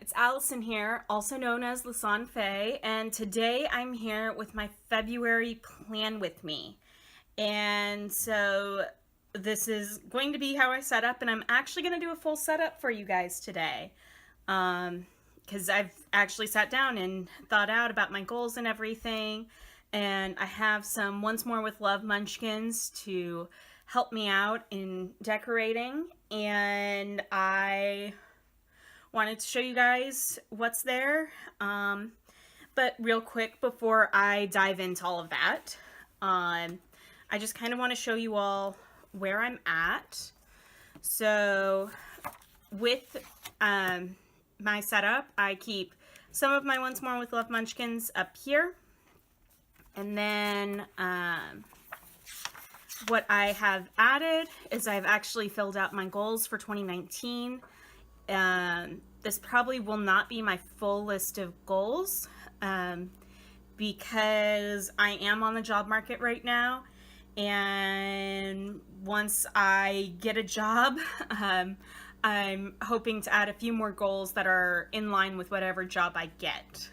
It's Allison here, also known as Lasan Faye, and today I'm here with my February plan with me. And so this is going to be how I set up, and I'm actually going to do a full setup for you guys today. Because I've actually sat down and thought out about my goals and everything, and I have some Once More with Love munchkins to help me out in decorating, and I wanted to show you guys what's there. But real quick, before I dive into all of that, I just kind of want to show you all where I'm at. So with my setup, I keep some of my Once More with Love munchkins up here. And then what I have added is I've actually filled out my goals for 2019. This probably will not be my full list of goals because I am on the job market right now, and once I get a job, I'm hoping to add a few more goals that are in line with whatever job I get.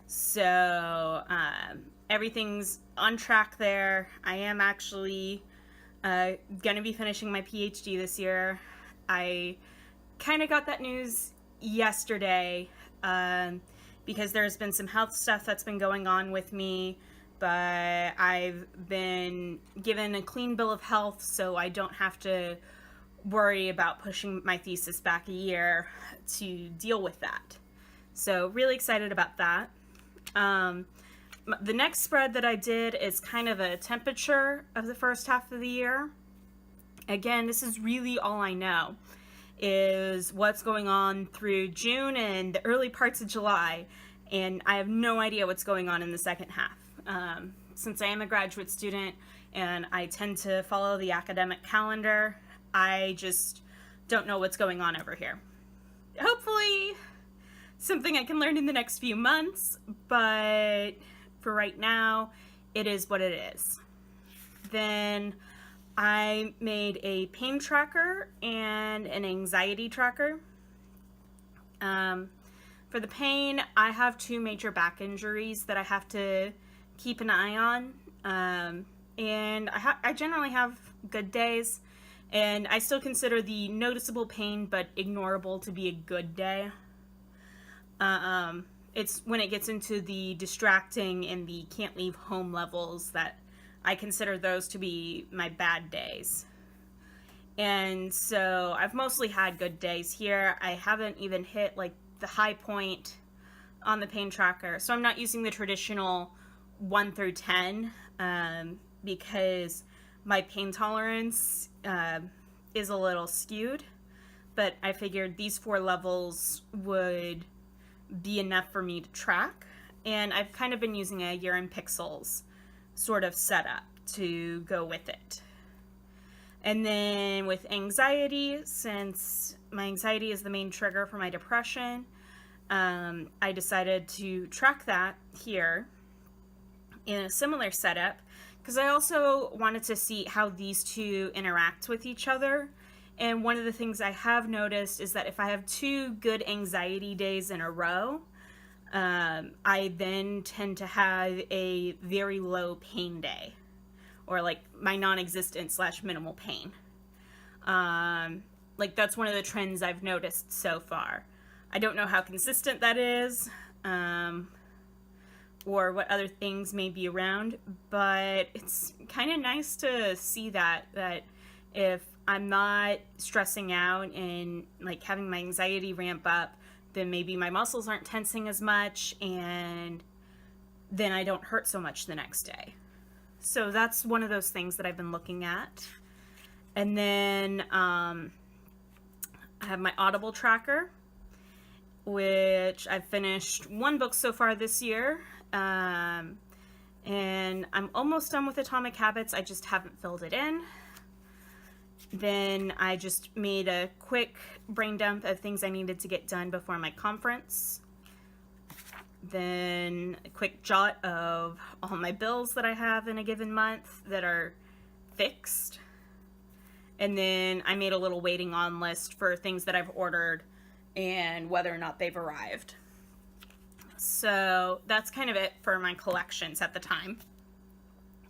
So everything's on track there. I am actually going to be finishing my PhD this year. I kind of got that news yesterday because there's been some health stuff that's been going on with me, but I've been given a clean bill of health, so I don't have to worry about pushing my thesis back a year to deal with that. So really excited about that. The next spread that I did is kind of a temperature of the first half of the year. Again, this is really all I know, is what's going on through June and the early parts of July, and I have no idea what's going on in the second half. Since I am a graduate student and I tend to follow the academic calendar, I just don't know what's going on over here. Hopefully something I can learn in the next few months, but for right now, it is what it is. Then I made a pain tracker and an anxiety tracker. For the pain, I have 2 major back injuries that I have to keep an eye on. And I generally have good days, and I still consider the noticeable pain but ignorable to be a good day. It's when it gets into the distracting and the can't leave home levels that I consider those to be my bad days. And so I've mostly had good days here. I haven't even hit like the high point on the pain tracker. So I'm not using the traditional 1 through 10 because my pain tolerance is a little skewed. But I figured these 4 levels would be enough for me to track. And I've kind of been using a year in pixels sort of setup to go with it. And then with anxiety, since my anxiety is the main trigger for my depression, I decided to track that here in a similar setup because I also wanted to see how these two interact with each other. And one of the things I have noticed is that if I have 2 good anxiety days in a row, I then tend to have a very low pain day, or like my non-existent / minimal pain. Like that's one of the trends I've noticed so far. I don't know how consistent that is, or what other things may be around, but it's kind of nice to see that if I'm not stressing out and like having my anxiety ramp up, then maybe my muscles aren't tensing as much, and then I don't hurt so much the next day. So that's one of those things that I've been looking at. And then I have my Audible tracker, which I've finished 1 book so far this year. And I'm almost done with Atomic Habits. I just haven't filled it in. Then I just made a quick brain dump of things I needed to get done before my conference. Then a quick jot of all my bills that I have in a given month that are fixed. And then I made a little waiting on list for things that I've ordered and whether or not they've arrived. So that's kind of it for my collections at the time.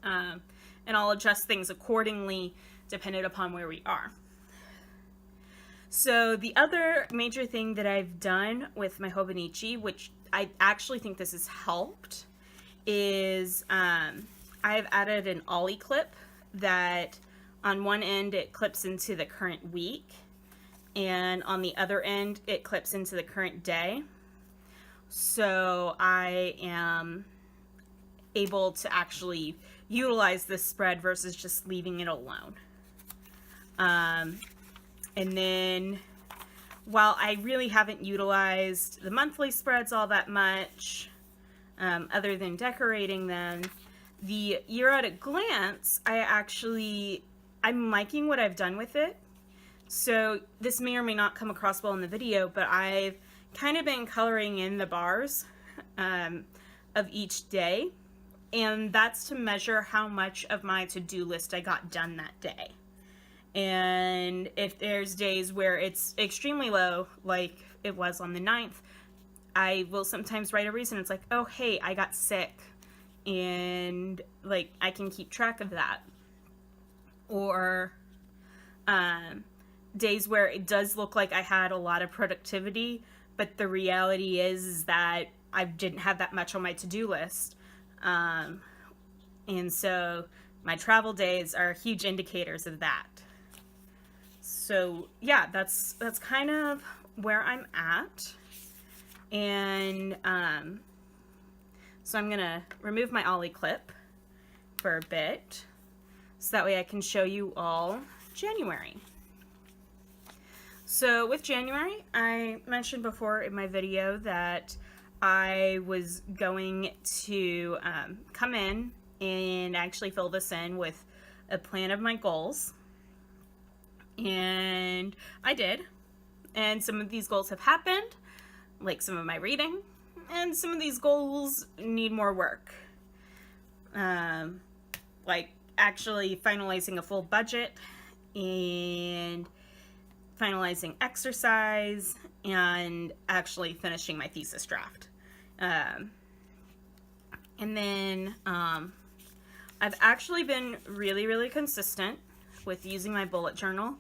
And I'll adjust things accordingly depending upon where we are. So the other major thing that I've done with my Hobonichi, which I actually think this has helped, is I've added an ollie clip that on one end it clips into the current week, and on the other end it clips into the current day. So I am able to actually utilize this spread versus just leaving it alone. And then while I really haven't utilized the monthly spreads all that much, other than decorating them, the year at a glance, I'm liking what I've done with it. So this may or may not come across well in the video, but I've kind of been coloring in the bars of each day. And that's to measure how much of my to-do list I got done that day. And if there's days where it's extremely low, like it was on the 9th, I will sometimes write a reason. It's like, oh, hey, I got sick. And like, I can keep track of that. Or days where it does look like I had a lot of productivity, but the reality is that I didn't have that much on my to-do list. And so my travel days are huge indicators of that. So yeah, that's kind of where I'm at. And so I'm gonna remove my ollie clip for a bit, so that way I can show you all January. So with January, I mentioned before in my video that I was going to come in and actually fill this in with a plan of my goals. And I did. And some of these goals have happened, like some of my reading, and some of these goals need more work. Like actually finalizing a full budget and finalizing exercise and actually finishing my thesis draft. And then I've actually been really, really consistent with using my bullet journal.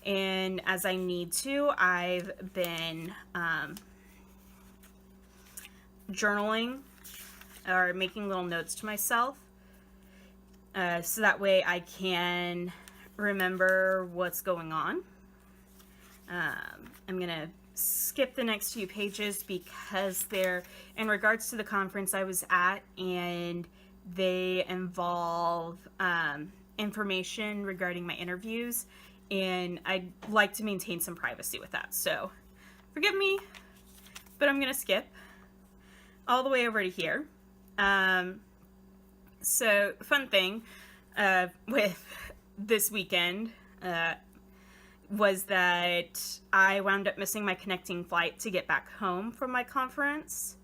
And as I need to, I've been journaling or making little notes to myself. So that way I can remember what's going on. I'm going to skip the next few pages because they're in regards to the conference I was at, and they involve information regarding my interviews, and I'd like to maintain some privacy with that. So forgive me, but I'm going to skip all the way over to here. So fun thing with this weekend was that I wound up missing my connecting flight to get back home from my conference.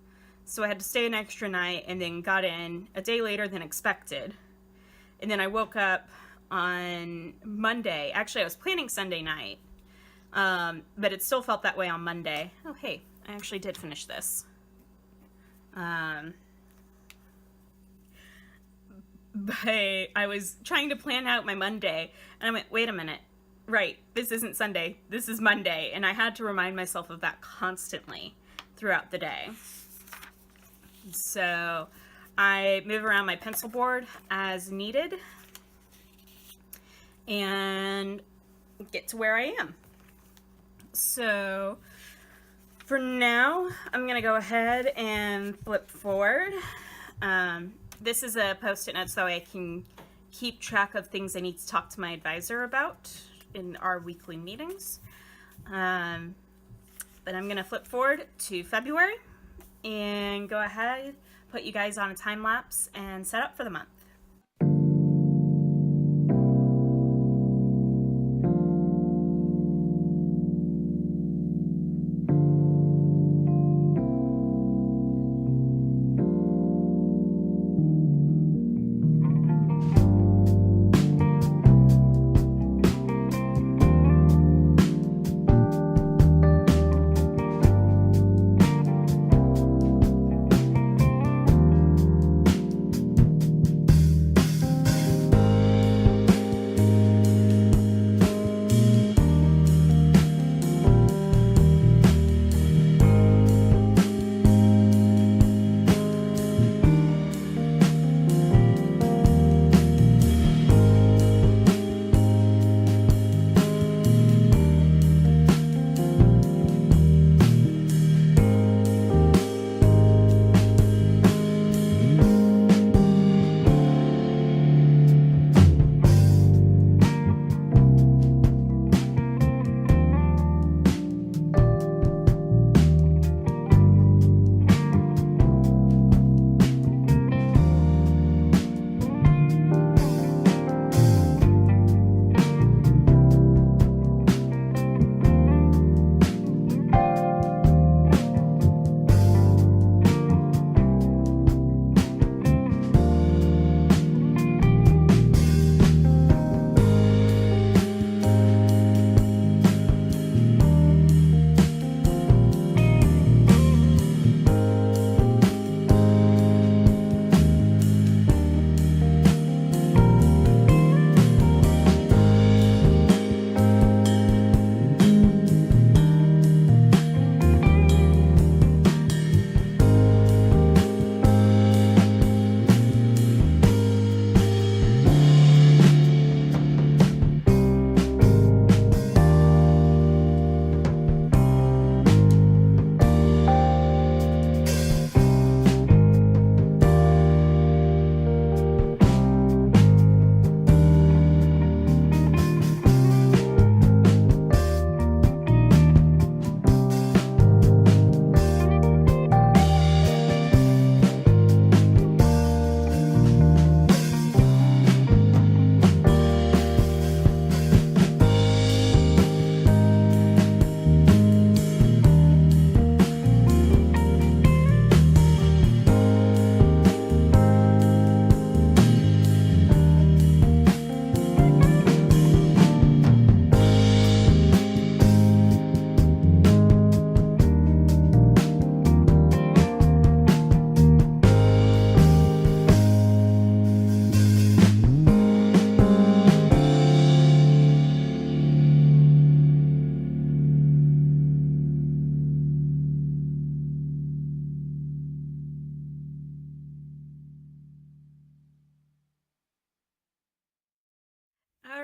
So I had to stay an extra night and then got in a day later than expected. And then I woke up on Monday. Actually, I was planning Sunday night, but it still felt that way on Monday. Oh, hey, I actually did finish this. But I was trying to plan out my Monday, and I went, wait a minute. Right, this isn't Sunday, this is Monday, and I had to remind myself of that constantly throughout the day. So I move around my pencil board as needed and get to where I am. So for now, I'm gonna go ahead and flip forward. This is a post-it note so I can keep track of things I need to talk to my advisor about in our weekly meetings. But I'm going to flip forward to February and go ahead, put you guys on a time lapse and set up for the month.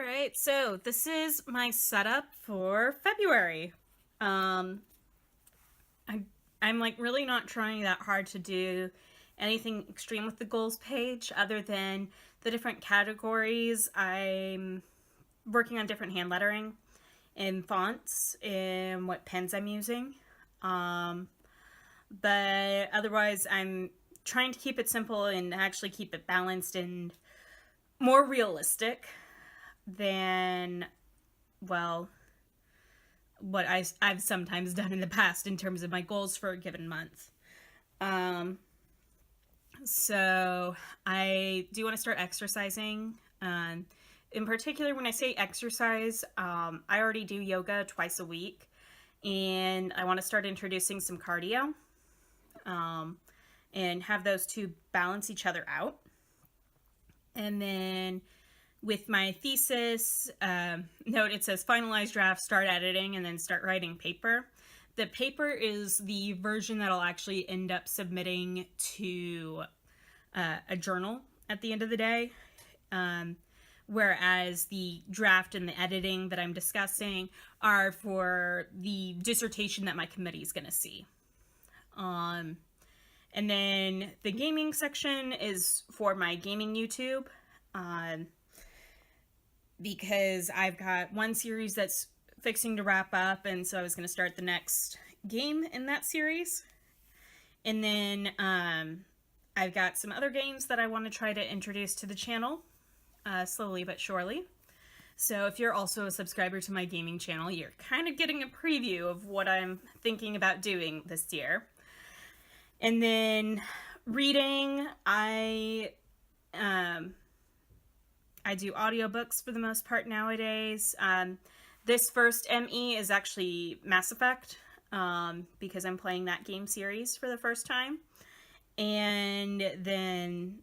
Alright, so this is my setup for February. Um, I'm like really not trying that hard to do anything extreme with the goals page other than the different categories. I'm working on different hand lettering and fonts and what pens I'm using. Um, but otherwise, I'm trying to keep it simple and actually keep it balanced and more realistic than, well, what I've sometimes done in the past in terms of my goals for a given month. Um, so I do want to start exercising. In particular, when I say exercise, I already do yoga twice a week, and I want to start introducing some cardio, and have those two balance each other out. And then with my thesis, note it says finalize draft, start editing, and then start writing paper. The paper is the version that I'll actually end up submitting to a journal at the end of the day. Whereas the draft and the editing that I'm discussing are for the dissertation that my committee is going to see. And then the gaming section is for my gaming YouTube. Because I've got one series that's fixing to wrap up, and so I was going to start the next game in that series. And then I've got some other games that I want to try to introduce to the channel, slowly but surely. So if you're also a subscriber to my gaming channel, you're kind of getting a preview of what I'm thinking about doing this year. And then reading, I do audiobooks for the most part nowadays. This first ME is actually Mass Effect, because I'm playing that game series for the first time. And then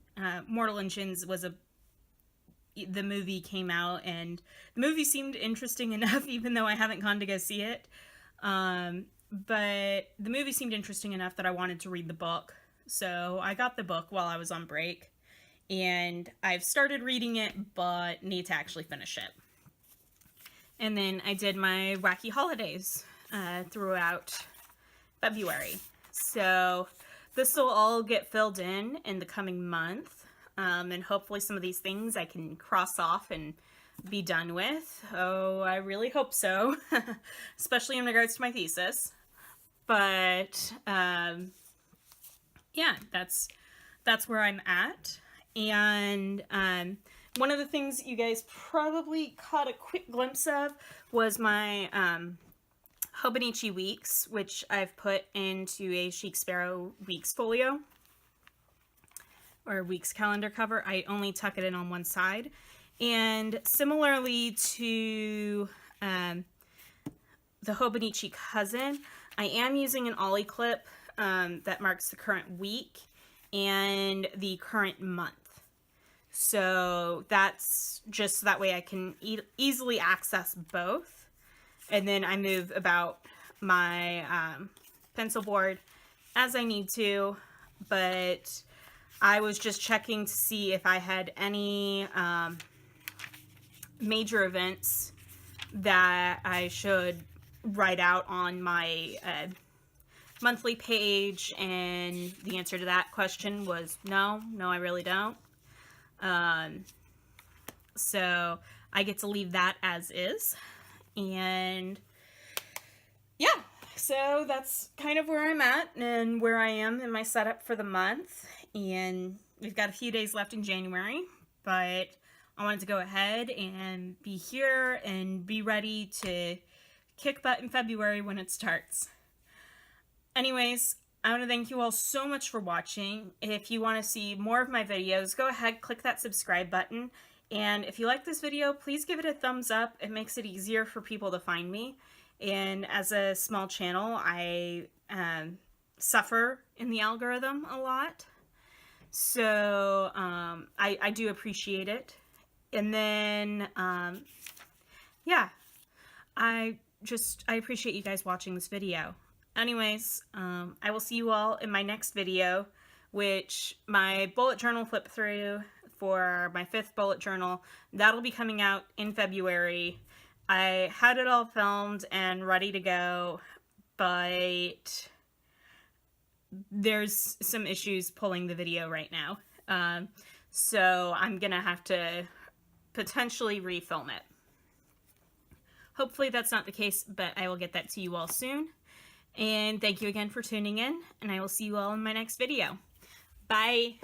Mortal Engines was the movie came out, and the movie seemed interesting enough, even though I haven't gone to go see it. But the movie seemed interesting enough that I wanted to read the book. So I got the book while I was on break. And I've started reading it, but need to actually finish it. And then I did my wacky holidays throughout February. So this will all get filled in the coming month. And hopefully some of these things I can cross off and be done with. Oh, I really hope so. Especially in regards to my thesis. But yeah, that's where I'm at. And one of the things that you guys probably caught a quick glimpse of was my Hobonichi weeks, which I've put into a Chic Sparrow weeks folio, or weeks calendar cover. I only tuck it in on one side. And similarly to the Hobonichi cousin, I am using an ollie clip that marks the current week and the current month. So that's just that way I can easily access both. And then I move about my pencil board as I need to. But I was just checking to see if I had any major events that I should write out on my monthly page, and the answer to that question was no, I really don't. So I get to leave that as is. And yeah, so that's kind of where I'm at and where I am in my setup for the month. And we've got a few days left in January, but I wanted to go ahead and be here and be ready to kick butt in February when it starts. Anyways, I want to thank you all so much for watching. If you want to see more of my videos, go ahead, click that subscribe button. And if you like this video, please give it a thumbs up. It makes it easier for people to find me. And as a small channel, I suffer in the algorithm a lot. So I do appreciate it. And then, yeah, I appreciate you guys watching this video. Anyways, I will see you all in my next video, which my bullet journal flip through for my 5th bullet journal. That'll be coming out in February. I had it all filmed and ready to go, but there's some issues pulling the video right now. So I'm gonna have to potentially refilm it. Hopefully that's not the case, but I will get that to you all soon. And thank you again for tuning in, and I will see you all in my next video. Bye!